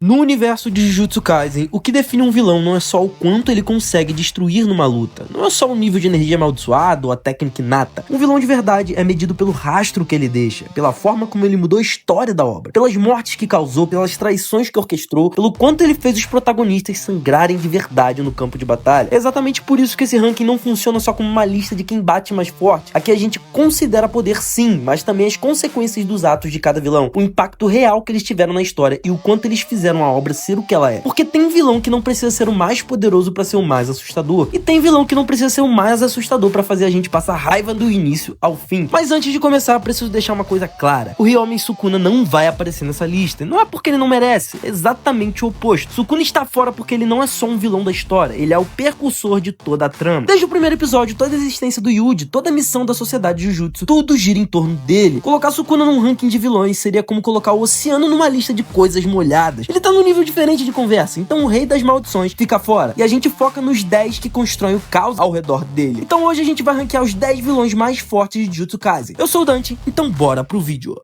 No universo de Jujutsu Kaisen, o que define um vilão não é só o quanto ele consegue destruir numa luta, não é só o nível de energia amaldiçoado ou a técnica inata. Um vilão de verdade é medido pelo rastro que ele deixa, pela forma como ele mudou a história da obra, pelas mortes que causou, pelas traições que orquestrou, pelo quanto ele fez os protagonistas sangrarem de verdade no campo de batalha. É exatamente por isso que esse ranking não funciona só como uma lista de quem bate mais forte. Aqui a gente considera poder sim, mas também as consequências dos atos de cada vilão, o impacto real que eles tiveram na história e o quanto eles fizeram a obra ser o que ela é. Porque tem vilão que não precisa ser o mais poderoso pra ser o mais assustador, e tem vilão que não precisa ser o mais assustador pra fazer a gente passar raiva do início ao fim. Mas antes de começar, preciso deixar uma coisa clara: o Ryomen Sukuna não vai aparecer nessa lista, não é porque ele não merece, é exatamente o oposto. Sukuna está fora porque ele não é só um vilão da história, ele é o precursor de toda a trama. Desde o primeiro episódio, toda a existência do Yuji, toda a missão da sociedade Jujutsu, tudo gira em torno dele. Colocar Sukuna num ranking de vilões seria como colocar o oceano numa lista de coisas molhadas. Ele tá num nível diferente de conversa, então o rei das maldições fica fora, e a gente foca nos 10 que constroem o caos ao redor dele. Então hoje a gente vai ranquear os 10 vilões mais fortes de Jujutsu Kaisen. Eu sou o Dante, então bora pro vídeo.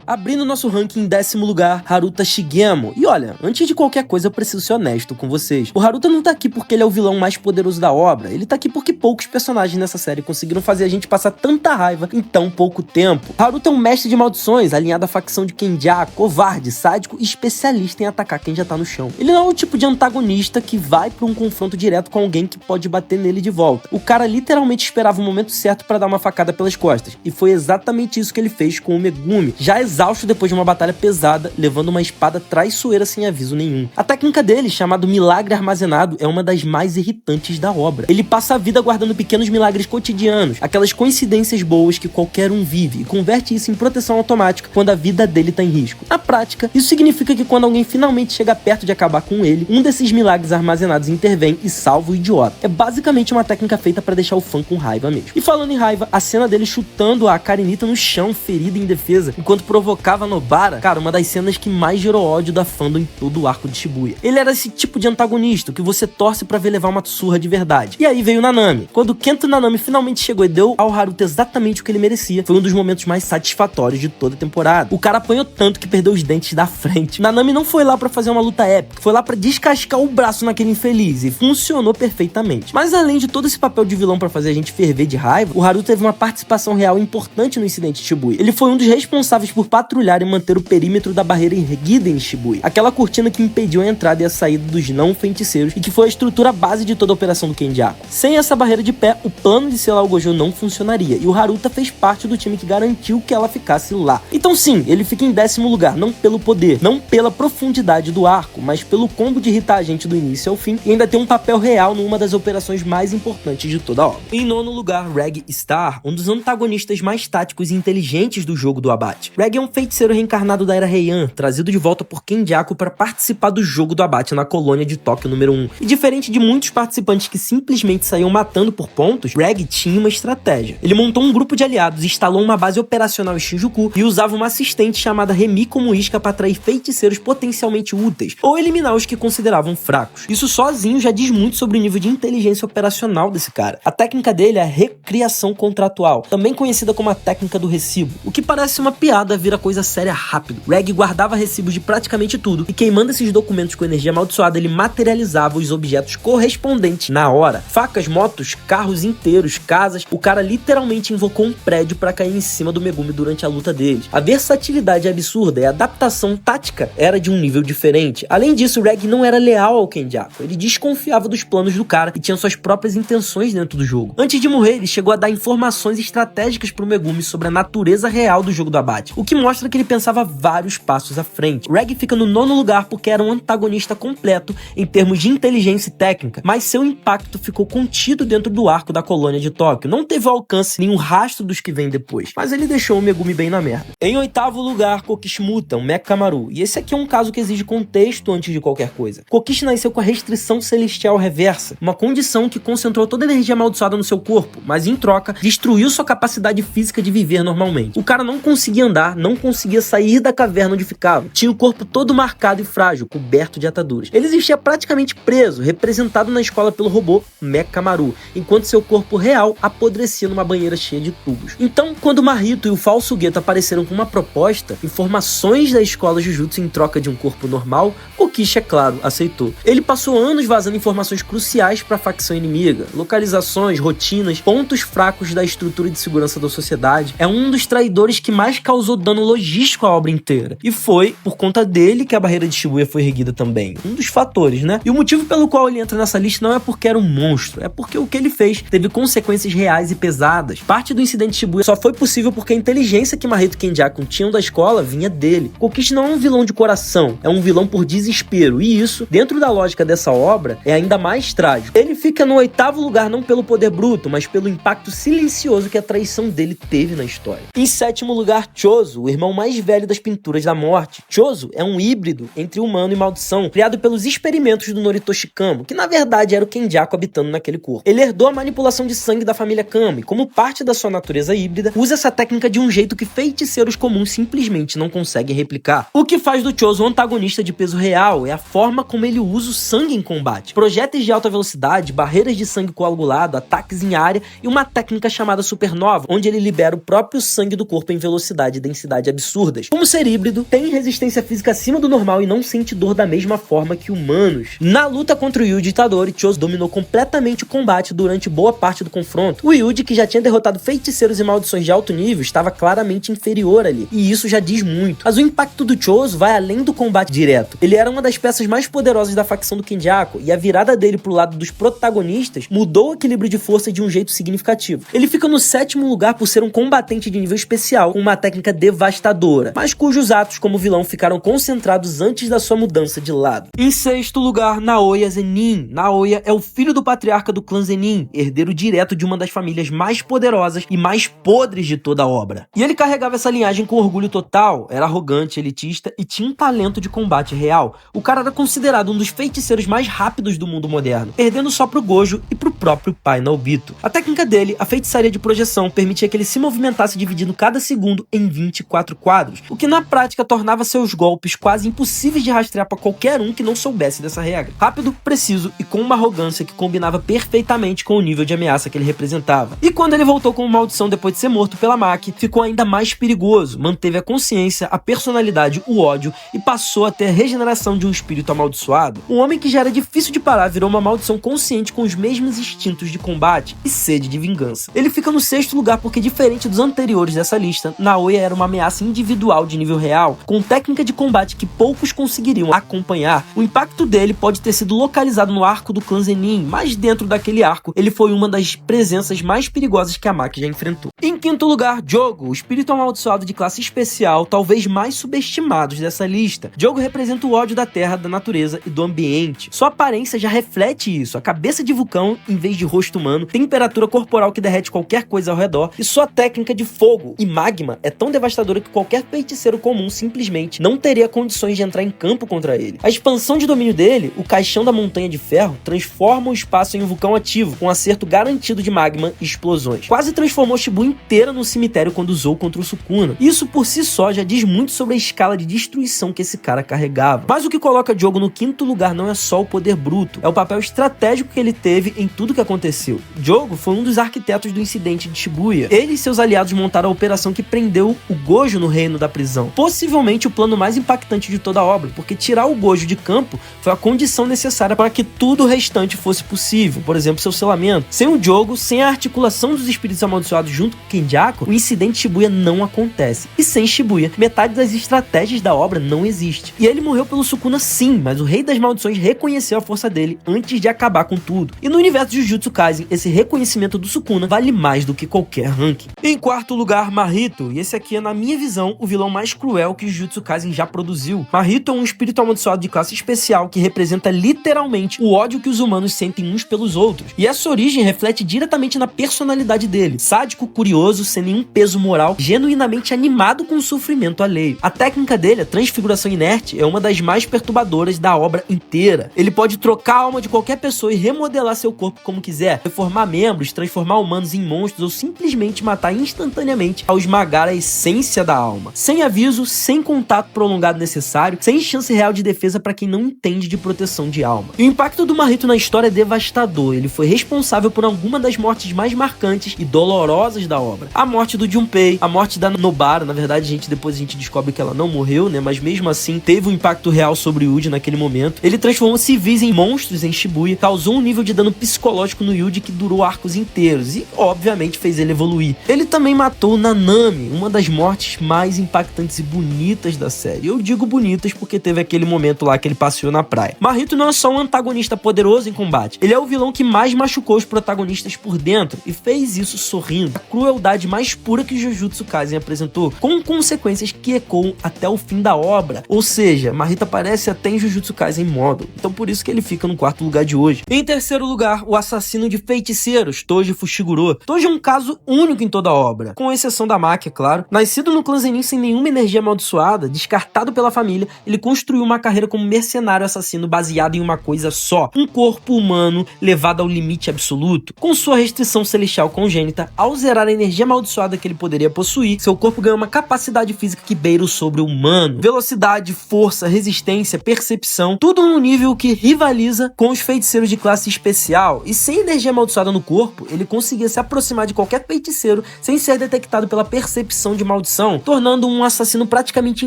Abrindo nosso ranking em 10º lugar, Haruta Shigemo. E olha, antes de qualquer coisa eu preciso ser honesto com vocês. O Haruta não tá aqui porque ele é o vilão mais poderoso da obra, ele tá aqui porque poucos personagens nessa série conseguiram fazer a gente passar tanta raiva em tão pouco tempo. Haruta é um mestre de maldições, alinhado à facção de Kenjaku, covarde, sádico e especialista em atacar quem já tá no chão. Ele não é o tipo de antagonista que vai pra um confronto direto com alguém que pode bater nele de volta. O cara literalmente esperava o momento certo pra dar uma facada pelas costas, e foi exatamente isso que ele fez com o Megumi, já exausto depois de uma batalha pesada, levando uma espada traiçoeira sem aviso nenhum. A técnica dele, chamado Milagre Armazenado, é uma das mais irritantes da obra. Ele passa a vida guardando pequenos milagres cotidianos, aquelas coincidências boas que qualquer um vive, e converte isso em proteção automática quando a vida dele tá em risco. Na prática, isso significa que quando alguém finalmente chega perto de acabar com ele, um desses milagres armazenados intervém e salva o idiota. É basicamente uma técnica feita pra deixar o fã com raiva mesmo. E falando em raiva, a cena dele chutando a Karinita no chão, ferida e indefesa, enquanto provocava Nobara, cara, uma das cenas que mais gerou ódio da fandom em todo o arco de Shibuya. Ele era esse tipo de antagonista que você torce pra ver levar uma surra de verdade. E aí veio Nanami. Quando Kento Nanami finalmente chegou e deu ao Haruta exatamente o que ele merecia, foi um dos momentos mais satisfatórios de toda a temporada. O cara apanhou tanto que perdeu os dentes da frente. Nanami não foi lá pra fazer uma luta épica, foi lá pra descascar o braço naquele infeliz, e funcionou perfeitamente. Mas além de todo esse papel de vilão pra fazer a gente ferver de raiva, o Haruta teve uma participação real importante no incidente de Shibuya. Ele foi um dos responsáveis por patrulhar e manter o perímetro da barreira erguida em Shibuya, aquela cortina que impediu a entrada e a saída dos não feiticeiros e que foi a estrutura base de toda a operação do Kenjaku. Sem essa barreira de pé, o plano de selar o Gojo não funcionaria, e o Haruta fez parte do time que garantiu que ela ficasse lá. Então sim, ele fica em 10º lugar, não pelo poder, não pela profundidade do arco, mas pelo combo de irritar a gente do início ao fim, e ainda tem um papel real numa das operações mais importantes de toda a obra. Em 9º lugar, Reg Star, um dos antagonistas mais táticos e inteligentes do jogo do abate. Reg é um feiticeiro reencarnado da Era Heian, trazido de volta por Kenjaku para participar do jogo do abate na colônia de Tóquio número 1. E diferente de muitos participantes que simplesmente saíam matando por pontos, Reg tinha uma estratégia. Ele montou um grupo de aliados, instalou uma base operacional em Shinjuku e usava uma assistente chamada Remi como isca para atrair feiticeiros potencialmente úteis, ou eliminar os que consideravam fracos. Isso sozinho já diz muito sobre o nível de inteligência operacional desse cara. A técnica dele é a recriação contratual, também conhecida como a técnica do recibo. O que parece uma piada vira coisa séria rápido. Reg guardava recibos de praticamente tudo, e queimando esses documentos com energia amaldiçoada, ele materializava os objetos correspondentes na hora. Facas, motos, carros inteiros, casas. O cara literalmente invocou um prédio para cair em cima do Megumi durante a luta deles. A versatilidade é absurda e a adaptação tática era de um nível diferente. Além disso, Reg não era leal ao Kenjaku. Ele desconfiava dos planos do cara e tinha suas próprias intenções dentro do jogo. Antes de morrer, ele chegou a dar informações estratégicas pro Megumi sobre a natureza real do jogo do abate, o que mostra que ele pensava vários passos à frente. Reg fica no 9º lugar porque era um antagonista completo em termos de inteligência e técnica, mas seu impacto ficou contido dentro do arco da colônia de Tóquio. Não teve alcance nenhum rastro dos que vêm depois, mas ele deixou o Megumi bem na merda. Em 8º lugar, Kokishmuta, um Mekamaru, e esse aqui é um caso que exige contexto antes de qualquer coisa. Kokishi nasceu com a restrição celestial reversa, uma condição que concentrou toda a energia amaldiçoada no seu corpo, mas em troca, destruiu sua capacidade física de viver normalmente. O cara não conseguia andar, não não conseguia sair da caverna onde ficava. Tinha o corpo todo marcado e frágil, coberto de ataduras. Ele existia praticamente preso, representado na escola pelo robô Mekamaru, enquanto seu corpo real apodrecia numa banheira cheia de tubos. Então, quando Mahito e o falso Geto apareceram com uma proposta, informações da escola Jujutsu em troca de um corpo normal, Kokishi, é claro, aceitou. Ele passou anos vazando informações cruciais para a facção inimiga, localizações, rotinas, pontos fracos da estrutura de segurança da sociedade. É um dos traidores que mais causou dano logístico à obra inteira. E foi por conta dele que a barreira de Shibuya foi erguida também. Um dos fatores, né? E o motivo pelo qual ele entra nessa lista não é porque era um monstro, é porque o que ele fez teve consequências reais e pesadas. Parte do incidente de Shibuya só foi possível porque a inteligência que Mahito e Kenjaku tinham da escola vinha dele. Kokishi não é um vilão de coração, é um vilão por desespero, e isso, dentro da lógica dessa obra, é ainda mais trágico. Ele fica no 8º lugar não pelo poder bruto, mas pelo impacto silencioso que a traição dele teve na história. Em 7º lugar, Chozo, o irmão mais velho das Pinturas da Morte. Chozo é um híbrido entre humano e maldição, criado pelos experimentos do Noritoshi Kamo, que na verdade era o Kenjaku habitando naquele corpo. Ele herdou a manipulação de sangue da família Kamo e, como parte da sua natureza híbrida, usa essa técnica de um jeito que feiticeiros comuns simplesmente não conseguem replicar. O que faz do Chozo um antagonista de peso real é a forma como ele usa o sangue em combate. Projéteis de alta velocidade, barreiras de sangue coagulado, ataques em área e uma técnica chamada supernova, onde ele libera o próprio sangue do corpo em velocidade e densidade absurdas. Como ser híbrido, tem resistência física acima do normal e não sente dor da mesma forma que humanos. Na luta contra o Yuji Itadori, Chozo dominou completamente o combate durante boa parte do confronto. O Yuji, que já tinha derrotado feiticeiros e maldições de alto nível, estava claramente inferior ali, e isso já diz muito. Mas o impacto do Chozo vai além do combate direto. Ele era uma das peças mais poderosas da facção do Kenjaku, e a virada dele pro lado dos protagonistas mudou o equilíbrio de força de um jeito significativo. Ele fica no 7º lugar por ser um combatente de nível especial, com uma técnica devastadora, mas cujos atos como vilão ficaram concentrados antes da sua mudança de lado. Em 6º lugar, Naoya Zenin. Naoya é o filho do patriarca do clã Zenin, herdeiro direto de uma das famílias mais poderosas e mais podres de toda a obra. E ele carregava essa linhagem com orgulho total, era arrogante, elitista e tinha um talento de combate real. O cara era considerado um dos feiticeiros mais rápidos do mundo moderno, perdendo só pro Gojo e pro próprio pai Naobito. A técnica dele, a feitiçaria de projeção, permitia que ele se movimentasse dividindo cada segundo em 24 quadros, o que na prática tornava seus golpes quase impossíveis de rastrear para qualquer um que não soubesse dessa regra. Rápido, preciso e com uma arrogância que combinava perfeitamente com o nível de ameaça que ele representava. E quando ele voltou com maldição depois de ser morto pela Maki, ficou ainda mais perigoso, manteve a consciência, a personalidade, o ódio e passou a ter a regeneração de um espírito amaldiçoado. Um homem que já era difícil de parar virou uma maldição consciente com os mesmos instintos de combate e sede de vingança. Ele fica no 6º lugar porque, diferente dos anteriores dessa lista, Naoya era uma ameaça individual de nível real, com técnica de combate que poucos conseguiriam acompanhar. O impacto dele pode ter sido localizado no arco do clã Zenin, mas dentro daquele arco, ele foi uma das presenças mais perigosas que a Maki já enfrentou. Em 5º lugar, Jogo, o espírito amaldiçoado de classe especial, talvez mais subestimados dessa lista. Jogo representa o ódio da terra, da natureza e do ambiente. Sua aparência já reflete isso, a cabeça de vulcão em vez de rosto humano, temperatura corporal que derrete qualquer coisa ao redor, e sua técnica de fogo e magma é tão devastadora que qualquer feiticeiro comum simplesmente não teria condições de entrar em campo contra ele. A expansão de domínio dele, o caixão da montanha de ferro, transforma o espaço em um vulcão ativo, com acerto garantido de magma e explosões. Quase transformou Shibuya inteira no cemitério quando usou contra o Sukuna. Isso por si só já diz muito sobre a escala de destruição que esse cara carregava. Mas o que coloca Jogo no 5º lugar não é só o poder bruto, é o papel estratégico que ele teve em tudo que aconteceu. Jogo foi um dos arquitetos do incidente de Shibuya. Ele e seus aliados montaram a operação que prendeu o Gojo no reino da prisão. Possivelmente o plano mais impactante de toda a obra, porque tirar o Gojo de campo foi a condição necessária para que tudo o restante fosse possível, por exemplo, seu selamento. Sem o Jogo, sem a articulação dos espíritos amaldiçoados junto com Kenjaku, o incidente de Shibuya não acontece. E sem Shibuya, metade das estratégias da obra não existe. E ele morreu pelo Sukuna sim, mas o Rei das Maldições reconheceu a força dele antes de acabar com tudo. E no universo de Jujutsu Kaisen, esse reconhecimento do Sukuna vale mais do que qualquer ranking. Em 4º lugar, Mahito, e esse aqui é, na minha visão, o vilão mais cruel que Jujutsu Kaisen já produziu. Mahito é um espírito amaldiçoado de classe especial que representa literalmente o ódio que os humanos sentem uns pelos outros. E essa origem reflete diretamente na personalidade dele. Sádico, curioso, sem nenhum peso moral, genuinamente animado com o sofrimento alheio. A técnica dele, a transfiguração inerte, é uma das mais perturbadoras da obra inteira. Ele pode trocar a alma de qualquer pessoa e remodelar seu corpo como quiser, reformar membros, transformar humanos em monstros ou simplesmente matar instantaneamente ao esmagar a essência da alma. Sem aviso, sem contato prolongado necessário, sem chance real de defesa para quem não entende de proteção de alma. E o impacto do Mahito na história é devastador. Ele foi responsável por alguma das mortes mais marcantes e dolorosas da obra. A morte do Junpei, a morte da Nobara, na verdade, depois a gente descobre que ela não morreu, né? Mas mesmo assim, teve um impacto real sobre o Yuji naquele momento. Ele transformou civis em monstros em Shibuya, causou um nível de dano psicológico no Yuji que durou arcos inteiros e, obviamente, fez ele evoluir. Ele também matou Nanami, uma das mortes mais impactantes e bonitas da série. Eu digo bonitas porque teve aquele momento lá que ele passeou na praia. Mahito não é só um antagonista poderoso em combate, ele é o vilão que mais machucou os protagonistas por dentro e fez isso sorrindo. A crueldade mais pura que Jujutsu Kaisen apresentou, com consequências que ecoam até o fim da obra. Ou seja, Mahito aparece até em Jujutsu Kaisen Model, então por isso que ele fica no quarto lugar de hoje. Em terceiro lugar, o assassino de feiticeiros, Toji Fushiguro. Toji é um caso único em toda a obra, com exceção da Maki, é claro. Nascido no clã Zenin sem nenhuma energia amaldiçoada, descartado pela família, ele construiu uma carreira como mercenário assassino baseado em uma coisa só: um corpo humano levado ao limite absoluto. Com sua restrição celestial congênita, ao zerar a energia amaldiçoada que ele poderia possuir, seu corpo ganhou uma capacidade física que beira o sobre-humano. Velocidade, força, resistência, percepção, tudo num nível que rivaliza com os feiticeiros de classe especial. E sem energia amaldiçoada no corpo, ele conseguia se aproximar de qualquer feiticeiro sem ser detectado pela percepção de maldição, tornando um assassino praticamente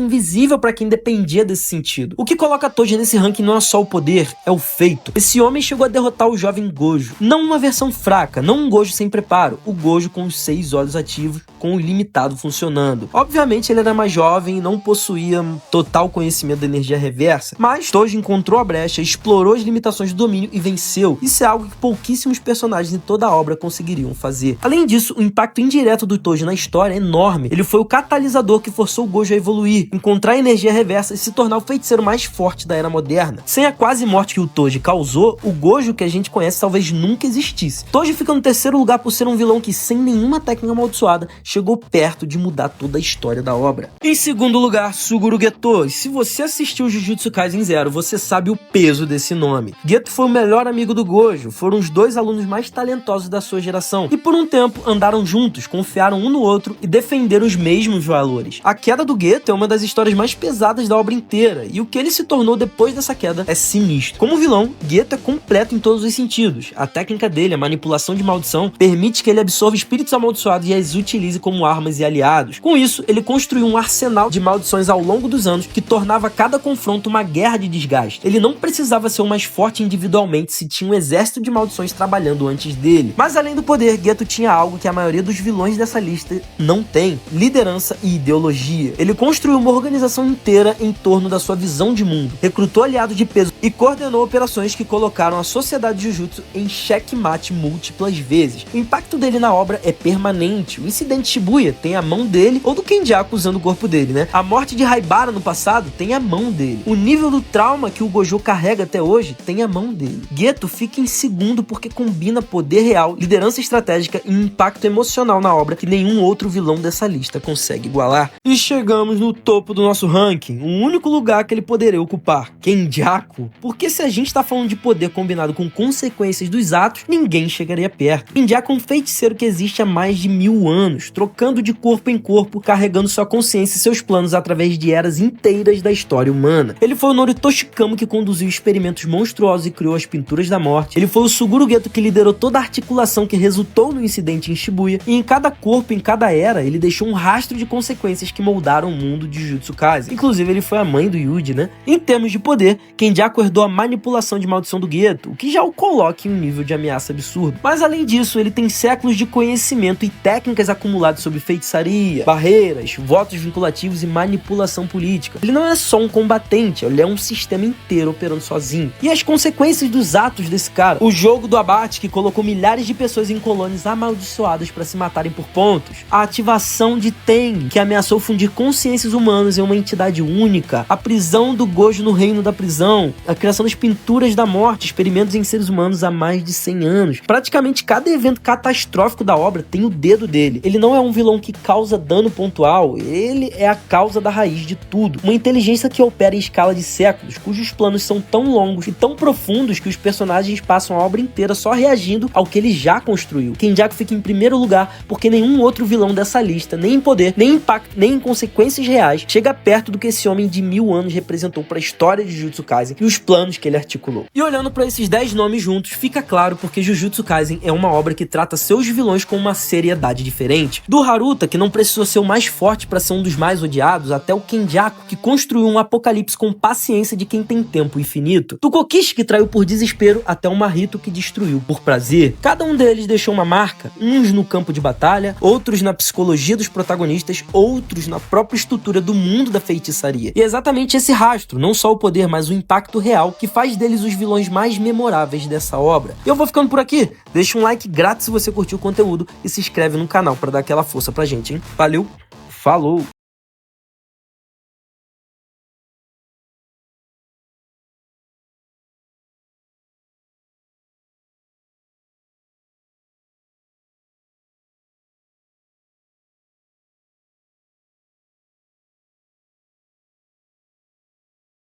invisível para quem dependia desse sentido. O que coloca Toji nesse ranking não é só o poder, é o feito. Esse homem chegou a derrotar o jovem Gojo. Não uma versão fraca, não um Gojo sem preparo, o Gojo com os 6 olhos ativos, com o limitado funcionando. Obviamente ele era mais jovem e não possuía total conhecimento da energia reversa, mas Toji encontrou a brecha, explorou as limitações do domínio e venceu. Isso é algo que pouquíssimos personagens em toda a obra conseguiriam fazer. Além disso, o impacto indireto do Toji na história é enorme. Ele foi o catalisador que forçou o Gojo a evoluir, encontrar a energia reversa e se tornar o feiticeiro mais forte da era moderna. Sem a quase morte que o Toji causou, o Gojo que a gente conhece talvez nunca existisse. Toji fica no terceiro lugar por ser um vilão que, sem nenhuma técnica amaldiçoada, chegou perto de mudar toda a história da obra. Em segundo lugar, Suguru Geto. E se você assistiu Jujutsu Kaisen Zero, você sabe o peso desse nome. Geto foi o melhor amigo do Gojo, foram os dois alunos mais talentosos da sua geração, e por um tempo andaram juntos, confiaram um no outro e defenderam os mesmos valores. A queda do Geto é uma das histórias mais pesadas da obra inteira, e o que ele se tornou depois dessa queda é sinistro. Como vilão, Geto é completo em todos os sentidos. A técnica dele, a manipulação de maldição, permite que ele absorva espíritos amaldiçoados e as utilize como armas e aliados. Com isso, ele construiu um arsenal de maldições ao longo dos anos que tornava cada confronto uma guerra de desgaste. Ele não precisava ser o mais forte individualmente se tinha um exército de maldições trabalhando antes dele. Mas além do poder, Geto tinha algo que a maioria dos vilões dessa lista não tem: liderança e ideologia. Ele construiu uma organização inteira em torno da sua visão de mundo, recrutou aliados de peso e coordenou operações que colocaram a sociedade Jujutsu em xeque-mate múltiplas vezes. O impacto dele na obra é permanente. O incidente Shibuya tem a mão dele, ou do Kenjaku usando o corpo dele, né? A morte de Haibara no passado tem a mão dele. O nível do trauma que o Gojo carrega até hoje tem a mão dele. Geto fica em segundo porque combina poder real, liderança estratégica e impacto emocional na obra que nenhum outro vilão dessa lista consegue igualar. E chegamos no topo do nosso ranking, o único lugar que ele poderia ocupar: Kenjaku. Porque se a gente tá falando de poder combinado com consequências dos atos, ninguém chegaria perto. Kenjaku é um feiticeiro que existe há mais de 1000 anos, trocando de corpo em corpo, carregando sua consciência e seus planos através de eras inteiras da história humana. Ele foi o Noritoshi Kamo que conduziu experimentos monstruosos e criou as pinturas da morte. Ele foi o Suguru Geto que liderou toda a articulação que resultou no incidente em Shibuya, e em cada corpo, em cada era, ele deixou um rastro de consequências que moldaram o mundo de Jujutsu Kaisen. Inclusive, ele foi a mãe do Yuji, né? Em termos de poder, Kenjaku herdou a manipulação de maldição do Geto, o que já o coloca em um nível de ameaça absurdo. Mas além disso, ele tem séculos de conhecimento e técnicas acumuladas sobre feitiçaria, barreiras, votos vinculativos e manipulação política. Ele não é só um combatente, ele é um sistema inteiro operando sozinho. E as consequências dos atos desse cara: o jogo do abate que colocou milhares de pessoas em colônias amaldiçoadas para se matarem por pontos, a ativação de Ten, que ameaçou fundir consciências humanas em uma entidade única, a prisão do Gojo no reino da prisão, a criação das pinturas da morte, experimentos em seres humanos há mais de 100 anos. Praticamente cada evento catastrófico da obra tem o dedo dele. Ele não é um vilão que causa dano pontual, ele é a causa da raiz de tudo. Uma inteligência que opera em escala escala de séculos, cujos planos são tão longos e tão profundos que os personagens passam a obra inteira só reagindo ao que ele já construiu. Kenjaku fica em primeiro lugar porque nenhum outro vilão dessa lista, nem em poder, nem em impacto, nem em consequências reais, chega perto do que esse homem de 1000 anos representou para a história de Jujutsu Kaisen e os planos que ele articulou. E olhando para esses 10 nomes juntos, fica claro porque Jujutsu Kaisen é uma obra que trata seus vilões com uma seriedade diferente. Do Haruta, que não precisou ser o mais forte para ser um dos mais odiados, até o Kenjaku, que construiu um apocalipse com paciência de quem tem tempo infinito. Do Kokishi, que traiu por desespero, até o Mahito, que destruiu por prazer. Cada um deles deixou uma marca, uns no campo de batalha, outros na psicologia dos protagonistas, outros na própria estrutura do mundo da feitiçaria. E é exatamente esse rastro, não só o poder, mas o impacto real, que faz deles os vilões mais memoráveis dessa obra. Eu vou ficando por aqui, deixa um like grátis se você curtiu o conteúdo e se inscreve no canal para dar aquela força pra gente, hein? Valeu, falou!